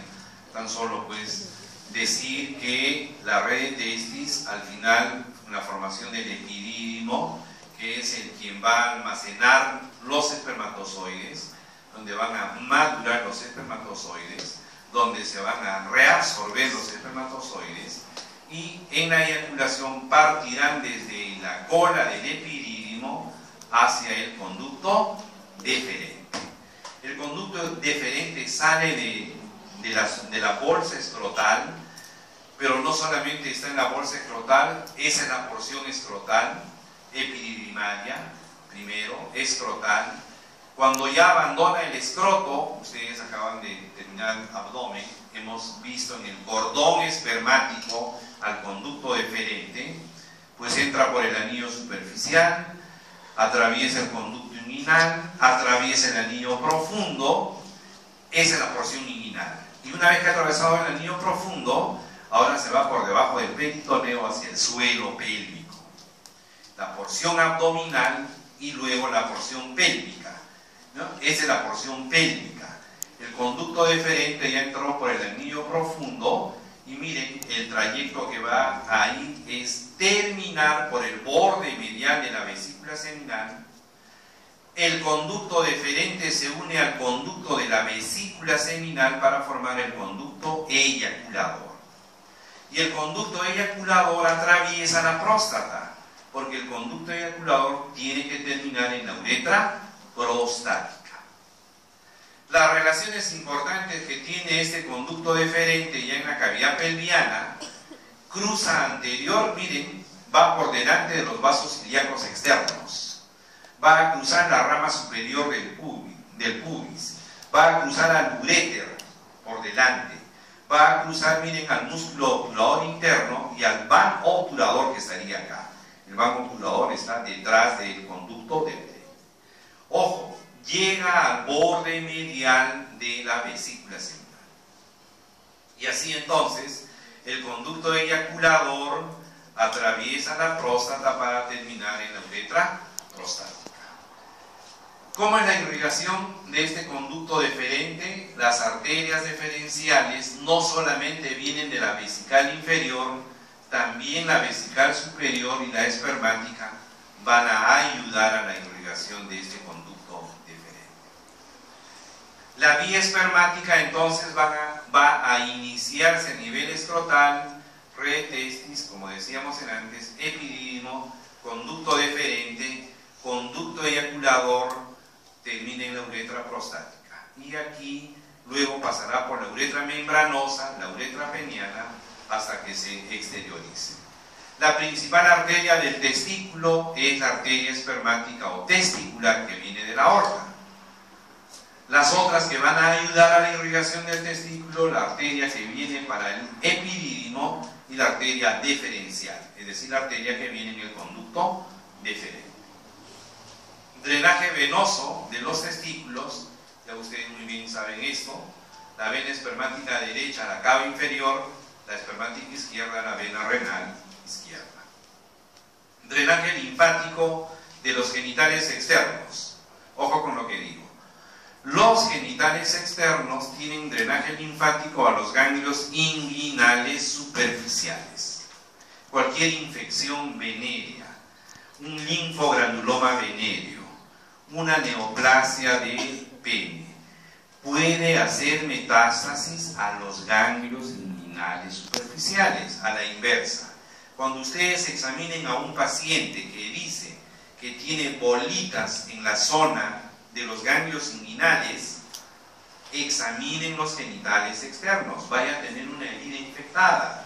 Tan solo pues decir que la red de testis, al final, la formación del epidídimo, que es el quien va a almacenar los espermatozoides, donde van a madurar los espermatozoides, donde se van a reabsorber los espermatozoides, y en la eyaculación partirán desde la cola del epidídimo hacia el conducto deferente. El conducto deferente sale de la bolsa escrotal, pero no solamente está en la bolsa escrotal, esa es la porción escrotal, epididimaria, primero, escrotal. Cuando ya abandona el escroto, ustedes acaban de terminar el abdomen, hemos visto en el cordón espermático al conducto deferente, pues entra por el anillo superficial, atraviesa el conducto inguinal, atraviesa el anillo profundo, esa es la porción inguinal. Y una vez que ha atravesado el anillo profundo, ahora se va por debajo del peritoneo hacia el suelo pélvico. La porción abdominal y luego la porción pélvica, ¿no? Esa es la porción pélvica. El conducto deferente ya entró por el anillo profundo, y miren, el trayecto que va a ir es terminar por el borde medial de la vesícula seminal. El conducto deferente se une al conducto de la vesícula seminal para formar el conducto eyaculador. Y el conducto eyaculador atraviesa la próstata, porque el conducto eyaculador tiene que terminar en la uretra prostática. Las relaciones importantes que tiene este conducto deferente ya en la cavidad pelviana: cruza anterior, miren, va por delante de los vasos ilíacos externos, va a cruzar la rama superior del pubis, va a cruzar al uréter por delante, va a cruzar, miren, al músculo obturador interno y al van obturador que estaría acá. El van obturador está detrás del conducto deferente. Ojo, llega al borde medial de la vesícula seminal. Y así entonces, el conducto eyaculador atraviesa la próstata para terminar en la uretra prostática. ¿Cómo es la irrigación de este conducto deferente? Las arterias deferenciales no solamente vienen de la vesical inferior, también la vesical superior y la espermática van a ayudar a la irrigación de este conducto deferente. La vía espermática entonces va a iniciarse a nivel escrotal, retestis, como decíamos antes, epidídimo, conducto deferente, conducto eyaculador, termina en la uretra prostática. Y aquí luego pasará por la uretra membranosa, la uretra peniana, hasta que se exteriorice. La principal arteria del testículo es la arteria espermática o testicular que viene de la aorta. Las otras que van a ayudar a la irrigación del testículo, la arteria que viene para el epidídimo y la arteria deferencial, es decir, la arteria que viene en el conducto deferente. Drenaje venoso de los testículos, ya ustedes muy bien saben esto, la vena espermática derecha, la cava inferior, la espermática izquierda, la vena renal izquierda. Drenaje linfático de los genitales externos. Ojo con lo que digo. Los genitales externos tienen drenaje linfático a los ganglios inguinales superficiales. Cualquier infección venérea, un linfogranuloma venéreo, una neoplasia del pene, puede hacer metástasis a los ganglios inguinales superficiales, a la inversa. Cuando ustedes examinen a un paciente que dice que tiene bolitas en la zona de los ganglios inguinales, examinen los genitales externos. Vaya a tener una herida infectada,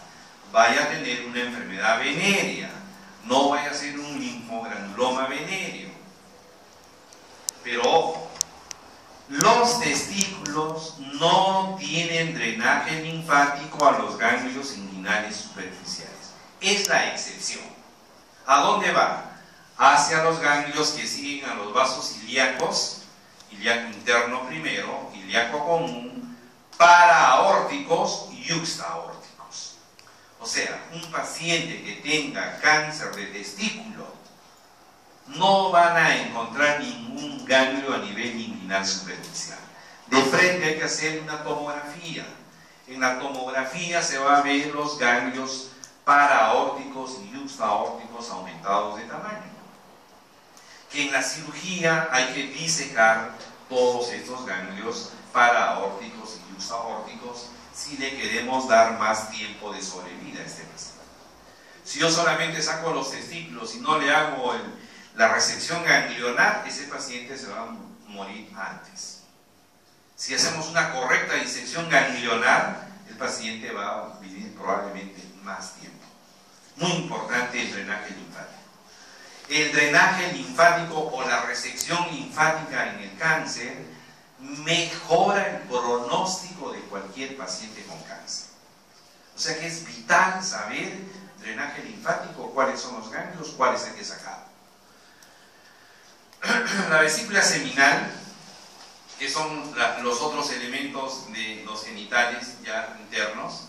vaya a tener una enfermedad venérea, no vaya a ser un linfogranuloma venéreo. Pero ojo, los testículos no tienen drenaje linfático a los ganglios inguinales superficiales. Es la excepción. ¿A dónde va? Hacia los ganglios que siguen a los vasos ilíacos, ilíaco interno primero, ilíaco común, paraaórticos y yuxtaaórticos. O sea, un paciente que tenga cáncer de testículo no van a encontrar ningún ganglio a nivel inguinal superficial. De frente hay que hacer una tomografía. En la tomografía se va a ver los ganglios paraaórticos y yuxtaaórticos aumentados de tamaño. Que en la cirugía hay que disecar todos estos ganglios paraaórticos y yuxtaaórticos si le queremos dar más tiempo de sobrevida a este paciente. Si yo solamente saco los testículos y no le hago la resección ganglionar, ese paciente se va a morir antes. Si hacemos una correcta disección ganglionar, el paciente va a vivir probablemente más tiempo. Muy importante el drenaje linfático. El drenaje linfático o la resección linfática en el cáncer mejora el pronóstico de cualquier paciente con cáncer. O sea que es vital saber drenaje linfático, cuáles son los ganglios, cuáles hay que sacar. La vesícula seminal, que son los otros elementos de los genitales ya internos.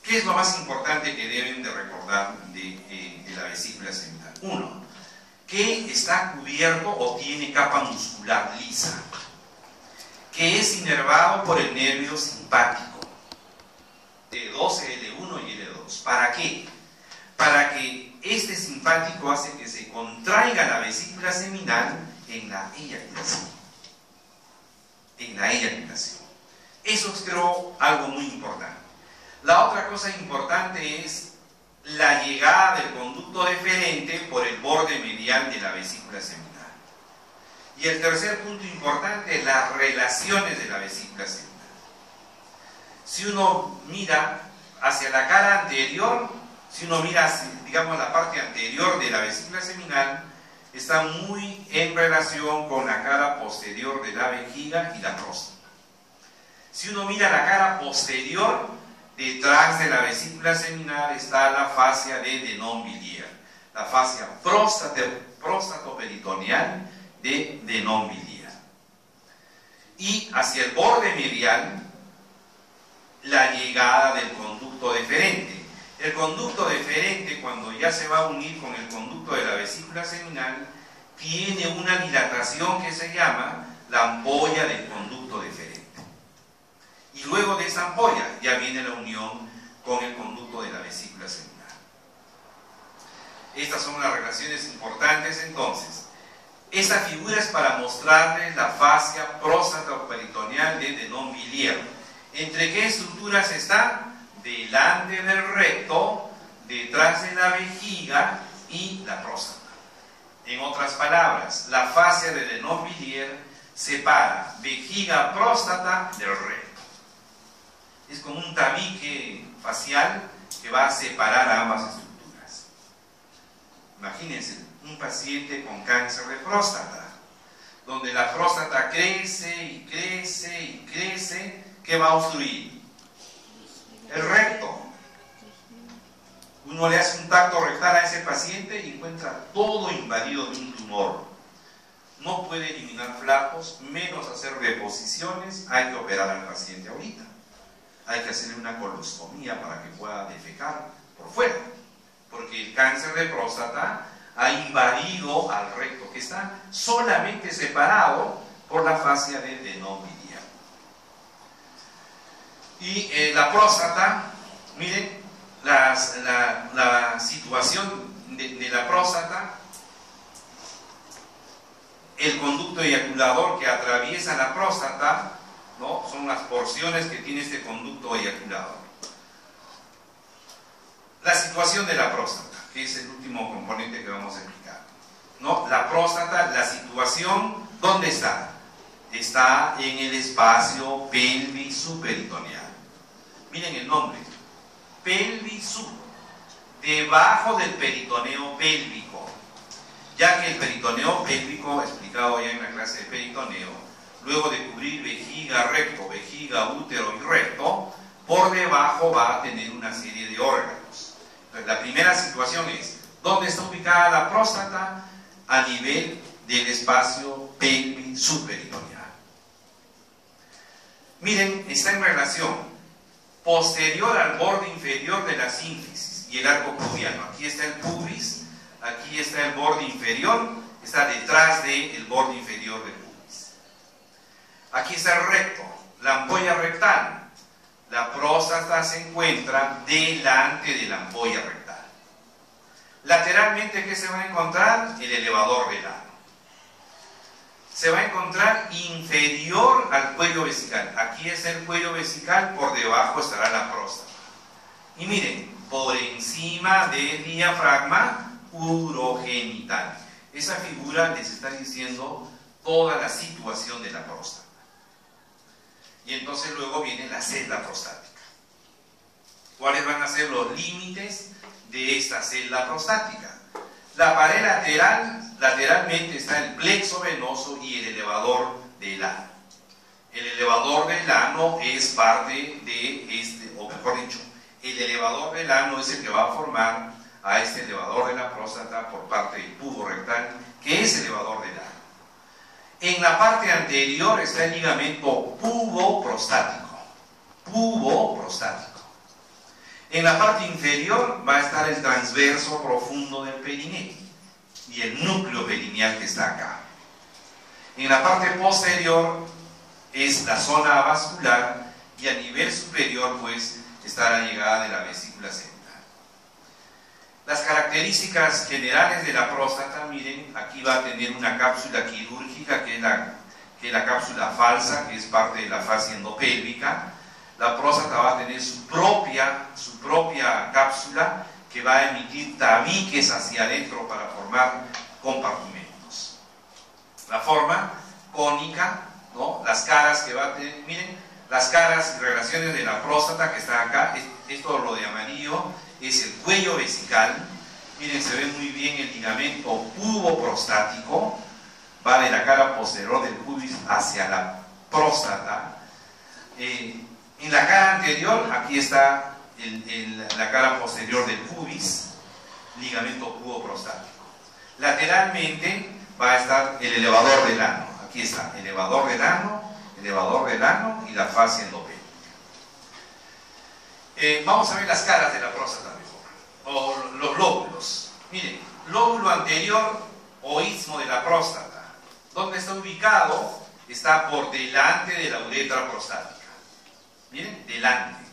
¿Qué es lo más importante que deben de recordar de la vesícula seminal? Uno, que está cubierto o tiene capa muscular lisa, que es inervado por el nervio simpático, L12, L1 y L2. ¿Para qué? Para que este simpático hace que se contraiga la vesícula seminal en la eyaculación. En la eyaculación. Eso es, creo, algo muy importante. La otra cosa importante es la llegada del conducto deferente por el borde medial de la vesícula seminal. Y el tercer punto importante es las relaciones de la vesícula seminal. Si uno mira hacia la cara anterior, si uno mira hacia, digamos, la parte anterior de la vesícula seminal, está muy en relación con la cara posterior de la vejiga y la próstata. Si uno mira la cara posterior, detrás de la vesícula seminal está la fascia de Denon-Villiers, la fascia próstato-peritoneal de Denon-Villiers. Y hacia el borde medial, la llegada del conducto deferente. El conducto deferente, cuando ya se va a unir con el conducto de la vesícula seminal, tiene una dilatación que se llama la ampolla del conducto deferente. Y luego de esa ampolla ya viene la unión con el conducto de la vesícula seminal. Estas son las relaciones importantes entonces. Esta figura es para mostrarles la fascia próstata-peritoneal de Denon-Villiers. ¿Entre qué estructuras está? Delante del recto, detrás de la vejiga y la próstata. En otras palabras, la fascia de Denon-Villiers separa vejiga-próstata del recto. Es como un tabique facial que va a separar a ambas estructuras. Imagínense un paciente con cáncer de próstata, donde la próstata crece y crece y crece. ¿Qué va a obstruir? El recto. Uno le hace un tacto rectal a ese paciente y encuentra todo invadido de un tumor. No puede eliminar flacos, menos hacer deposiciones. Hay que operar al paciente ahorita. Hay que hacerle una colostomía para que pueda defecar por fuera, porque el cáncer de próstata ha invadido al recto, que está solamente separado por la fascia de Denon-Villiers. Y la próstata, miren, la situación de la próstata, el conducto eyaculador que atraviesa la próstata, ¿no? Son las porciones que tiene este conducto eyaculador. La situación de la próstata, que es el último componente que vamos a explicar, ¿no? La próstata, la situación, ¿dónde está? Está en el espacio pelvis-subperitoneal. Miren el nombre, pelvis-sub, debajo del peritoneo pélvico, ya que el peritoneo pélvico, explicado ya en la clase de peritoneo, luego de cubrir vejiga, recto, vejiga, útero y recto, por debajo va a tener una serie de órganos. Entonces, la primera situación es, ¿dónde está ubicada la próstata? A nivel del espacio pelvis-subperitoneal. Miren, está en relación posterior al borde inferior de la sínfisis y el arco pubiano. Aquí está el pubis, aquí está el borde inferior, está detrás del borde inferior del pubis. Aquí está el recto, la ampolla rectal. La próstata se encuentra delante de la ampolla rectal. Lateralmente, ¿qué se va a encontrar? El elevador del ano. Se va a encontrar inferior al cuello vesical. Aquí está el cuello vesical, por debajo estará la próstata. Y miren, por encima del diafragma urogenital. Esa figura les está diciendo toda la situación de la próstata. Y entonces luego viene la celda prostática. ¿Cuáles van a ser los límites de esta celda prostática? La pared lateralmente está el plexo venoso y el elevador del ano. El elevador del ano es parte de este, o mejor dicho, el elevador del ano es el que va a formar a este elevador de la próstata por parte del pubo rectal, que es el elevador del ano. En la parte anterior está el ligamento pubo-prostático. Pubo-prostático. En la parte inferior va a estar el transverso profundo del perineo y el núcleo perineal que está acá. En la parte posterior es la zona vascular y a nivel superior pues está la llegada de la vesícula seminal. Las características generales de la próstata, miren, aquí va a tener una cápsula quirúrgica que es la cápsula falsa, que es parte de la fascia endopélvica. La próstata va a tener su propia cápsula que va a emitir tabiques hacia adentro para formar compartimentos. La forma cónica, ¿no? Las caras que va a tener, miren, las caras y relaciones de la próstata que está acá, esto lo de amarillo es el cuello vesical. Miren, se ve muy bien el ligamento puboprostático, va de la cara posterior del pubis hacia la próstata. En la cara anterior, aquí está la cara posterior del pubis, ligamento puboprostático. Lateralmente va a estar el elevador del ano. Aquí está, elevador del ano y la fascia endopélvica. Vamos a ver las caras de la próstata mejor, o los lóbulos. Miren, lóbulo anterior o istmo de la próstata. ¿Dónde está ubicado? Está por delante de la uretra prostática. Miren, delante,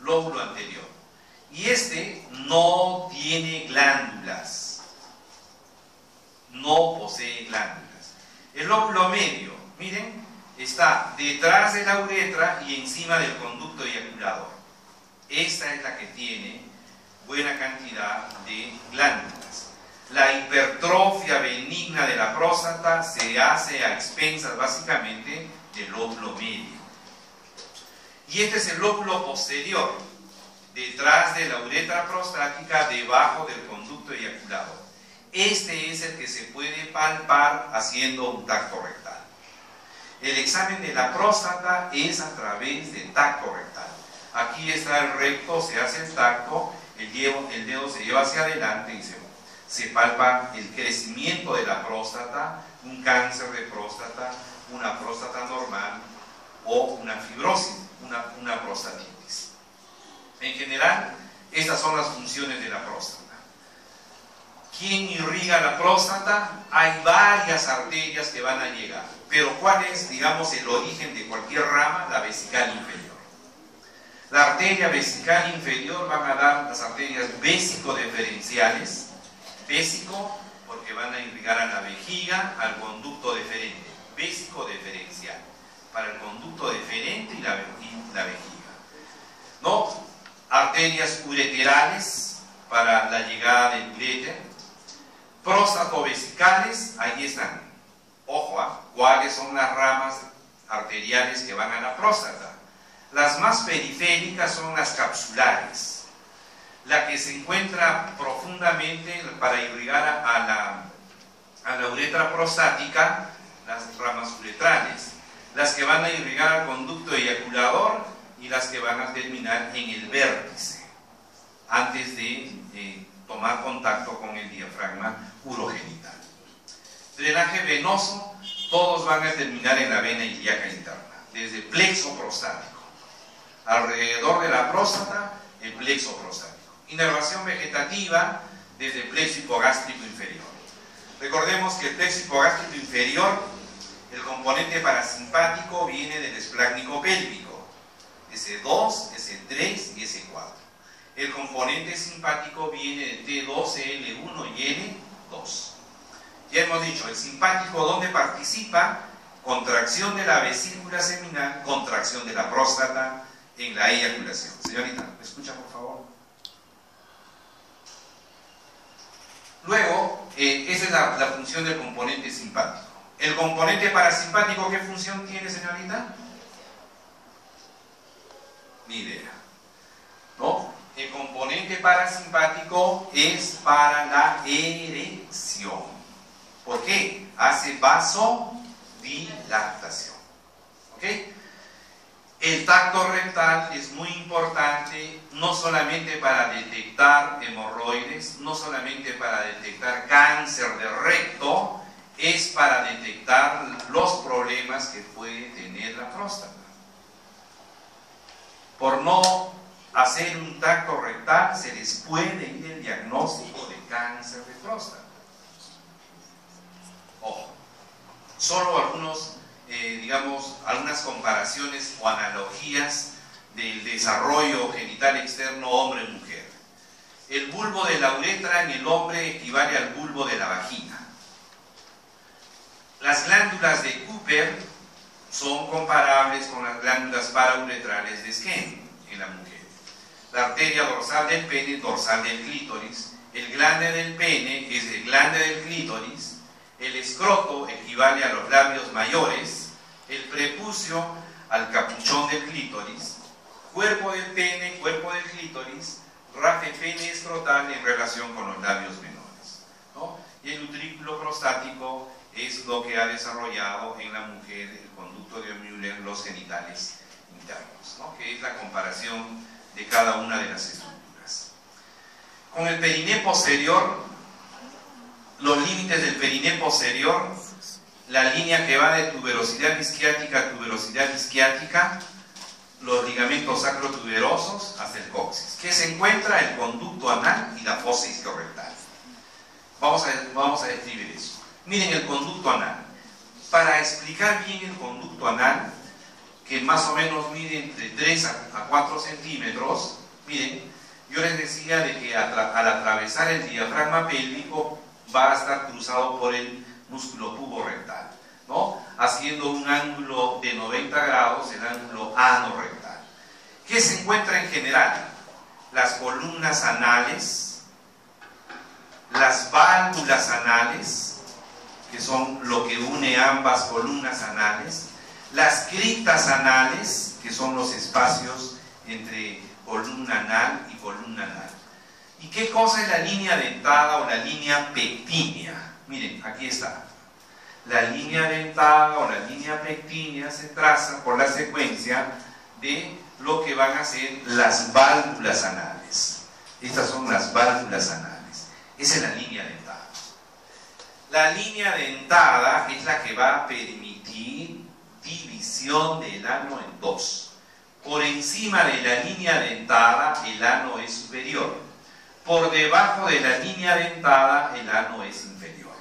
lóbulo anterior. Y este no tiene glándulas, no posee glándulas. El lóbulo medio, miren, está detrás de la uretra y encima del conducto eyaculador. Esta es la que tiene buena cantidad de glándulas. La hipertrofia benigna de la próstata se hace a expensas básicamente del lóbulo medio. Y este es el lóbulo posterior, detrás de la uretra prostática, debajo del conducto eyaculador. Este es el que se puede palpar haciendo un tacto rectal. El examen de la próstata es a través del tacto rectal. Aquí está el recto, se hace el tacto, el dedo se lleva hacia adelante y se palpa el crecimiento de la próstata, un cáncer de próstata, una próstata normal o una fibrosis, una prostatitis. En general, estas son las funciones de la próstata. ¿Quién irriga la próstata? Hay varias arterias que van a llegar, pero ¿cuál es, digamos, el origen de cualquier rama? La vesical inferior. La arteria vesical inferior van a dar las arterias vésico-deferenciales. Vésico porque van a irrigar a la vejiga, al conducto deferente. Vésico-deferencial para el conducto deferente y la vejiga. ¿No? Arterias ureterales para la llegada del uréter. Próstato-vesicales, ahí están. Ojo, ¿cuáles son las ramas arteriales que van a la próstata? Las más periféricas son las capsulares. La que se encuentra profundamente para irrigar a la uretra prostática, las ramas uretrales. Las que van a irrigar al conducto eyaculador y las que van a terminar en el vértice, antes de tomar contacto con el diafragma urogenital. Drenaje venoso, todos van a terminar en la vena ilíaca interna, desde plexo prostático. Alrededor de la próstata, el plexo prostático. Inervación vegetativa desde el plexo hipogástrico inferior. Recordemos que el plexo hipogástrico inferior, el componente parasimpático viene del esplácnico pélvico, S2, S3 y S4. El componente simpático viene de T2, L1 y N2. Ya hemos dicho, el simpático, ¿dónde participa? Contracción de la vesícula seminal, contracción de la próstata en la eyaculación. Señorita, ¿me escucha por favor? Luego, esa es la función del componente simpático. ¿El componente parasimpático qué función tiene, señorita? Ni idea. ¿No? El componente parasimpático es para la erección. ¿Por qué? Hace vasodilatación. ¿Ok? El tacto rectal es muy importante, no solamente para detectar hemorroides, no solamente para detectar cáncer de recto, es para detectar los problemas que puede tener la próstata. Por no hacer un tacto rectal se les puede ir el diagnóstico de cáncer de próstata. Ojo, solo algunas comparaciones o analogías del desarrollo genital externo hombre-mujer. El bulbo de la uretra en el hombre equivale al bulbo de la vagina. Las glándulas de Cooper son comparables con las glándulas parauretrales de Skene en la mujer. La arteria dorsal del pene, dorsal del clítoris. El glande del pene es el glande del clítoris. El escroto equivale a los labios mayores. El prepucio al capuchón del clítoris. Cuerpo del pene, cuerpo del clítoris. Rafe pene escrotal en relación con los labios menores, ¿no? Y el utrículo prostático es lo que ha desarrollado en la mujer el conducto de Müller, los genitales internos, ¿no? Que es la comparación de cada una de las estructuras. Con el periné posterior, los límites del periné posterior, la línea que va de tuberosidad isquiática a tuberosidad isquiática, los ligamentos sacrotuberosos hasta el coxis, que se encuentra el conducto anal y la fosa isquiorrectal. Vamos a describir eso. Miren el conducto anal. Para explicar bien el conducto anal, que más o menos mide entre 3 a 4 centímetros, miren, yo les decía de que al atravesar el diafragma pélvico va a estar cruzado por el músculo puborectal, ¿no? Haciendo un ángulo de 90 grados, el ángulo anorrectal. ¿Qué se encuentra en general? Las columnas anales, las válvulas anales, que son lo que une ambas columnas anales, las criptas anales, que son los espacios entre columna anal y columna anal. ¿Y qué cosa es la línea dentada o la línea pectínea? Miren, aquí está. La línea dentada o la línea pectínea se traza por la secuencia de lo que van a ser las válvulas anales. Estas son las válvulas anales. Esa es la línea dentada. La línea dentada es la que va a permitir división del ano en dos. Por encima de la línea dentada, el ano es superior. Por debajo de la línea dentada, el ano es inferior.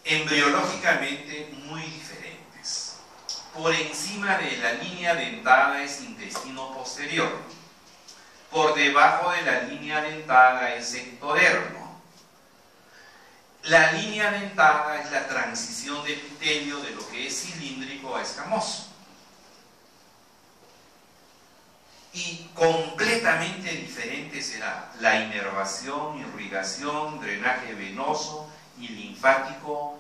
Embriológicamente muy diferentes. Por encima de la línea dentada es intestino posterior. Por debajo de la línea dentada es ectodermo. La línea dentada es la transición de epitelio de lo que es cilíndrico a escamoso. Y completamente diferente será la inervación, irrigación, drenaje venoso y linfático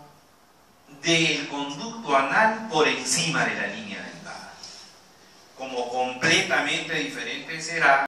del conducto anal por encima de la línea dentada. Como completamente diferente será